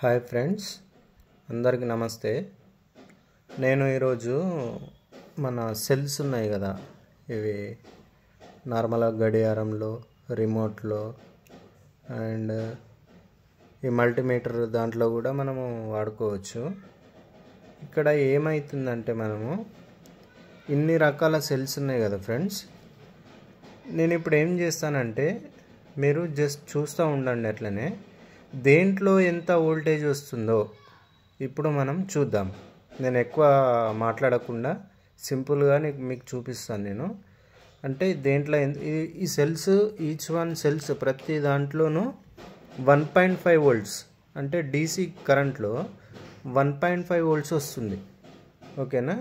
Hi friends, అందరికీ నమస్తే. నేను ఈరోజు మన సెల్స్ ఉన్నాయి కదా, ఇవి నార్మల్గా గడియారంలో, రిమోట్లో అండ్ ఈ మల్టీమీటర్ దాంట్లో కూడా మనము వాడుకోవచ్చు. ఇక్కడ ఏమవుతుందంటే మనము ఇన్ని రకాల సెల్స్ ఉన్నాయి కదా ఫ్రెండ్స్, నేను ఇప్పుడు ఏం చేస్తానంటే మీరు జస్ట్ చూస్తూ ఉండండి. అట్లనే దేంట్లో ఎంత వోల్టేజ్ వస్తుందో ఇప్పుడు మనం చూద్దాం. నేను ఎక్కువ మాట్లాడకుండా సింపుల్గా మీకు చూపిస్తాను నేను. అంటే దేంట్లో ఈ సెల్స్, ఈచ్ వన్ సెల్స్ ప్రతి దాంట్లోనూ 1.5 వోల్ట్స్ అంటే డీసీ కరెంట్లో 1.5 వోల్ట్స్ వస్తుంది. ఓకేనా?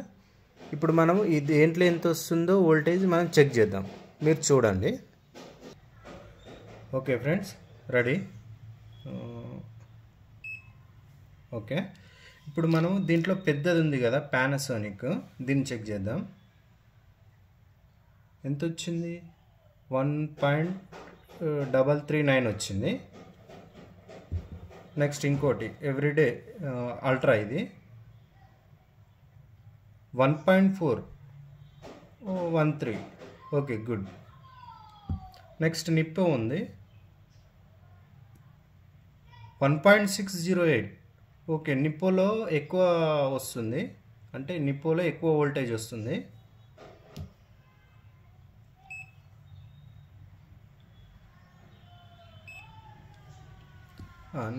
ఇప్పుడు మనం ఈ దేంట్లో ఎంత వస్తుందో వోల్టేజ్ మనం చెక్ చేద్దాం. మీరు చూడండి. Okay friends, ready? ఓకే, ఇప్పుడు మనం దీంట్లో పెద్దది ఉంది కదా పానాసోనిక్, దీన్ని చెక్ చేద్దాం. ఎంత వచ్చింది? 1.339 వచ్చింది. నెక్స్ట్ ఇంకోటి ఎవ్రీడే అల్ట్రా, ఇది 1.413. Okay, good. నెక్స్ట్ నిప్పో ఉంది 1.608. ఓకే, నిప్పోలో ఎక్కువ వస్తుంది, అంటే నిప్పోలో ఎక్కువ వోల్టేజ్ వస్తుంది.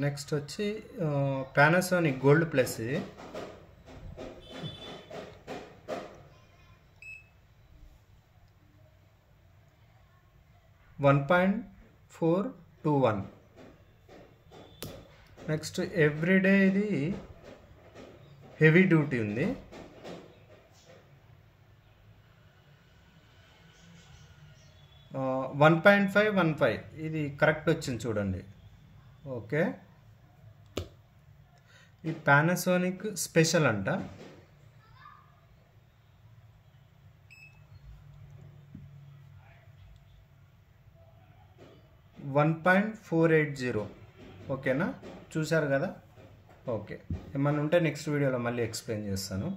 నెక్స్ట్ వచ్చి పానాసోనిక్ గోల్డ్ ప్లస్, ఇది 1.421. నెక్స్ట్ ఎవ్రీడే ఇది హెవీ డ్యూటీ ఉంది 1.515. ఇది కరెక్ట్ వచ్చింది చూడండి. ఓకే, ఈ పానాసోనిక్ స్పెషల్ అంట. $1.480. ఓకేనా? చూశారు కదా? ఓకే, ఏమన్నా ఉంటే నెక్స్ట్ వీడియోలో మళ్ళీ ఎక్స్ప్లెయిన్ చేస్తాను.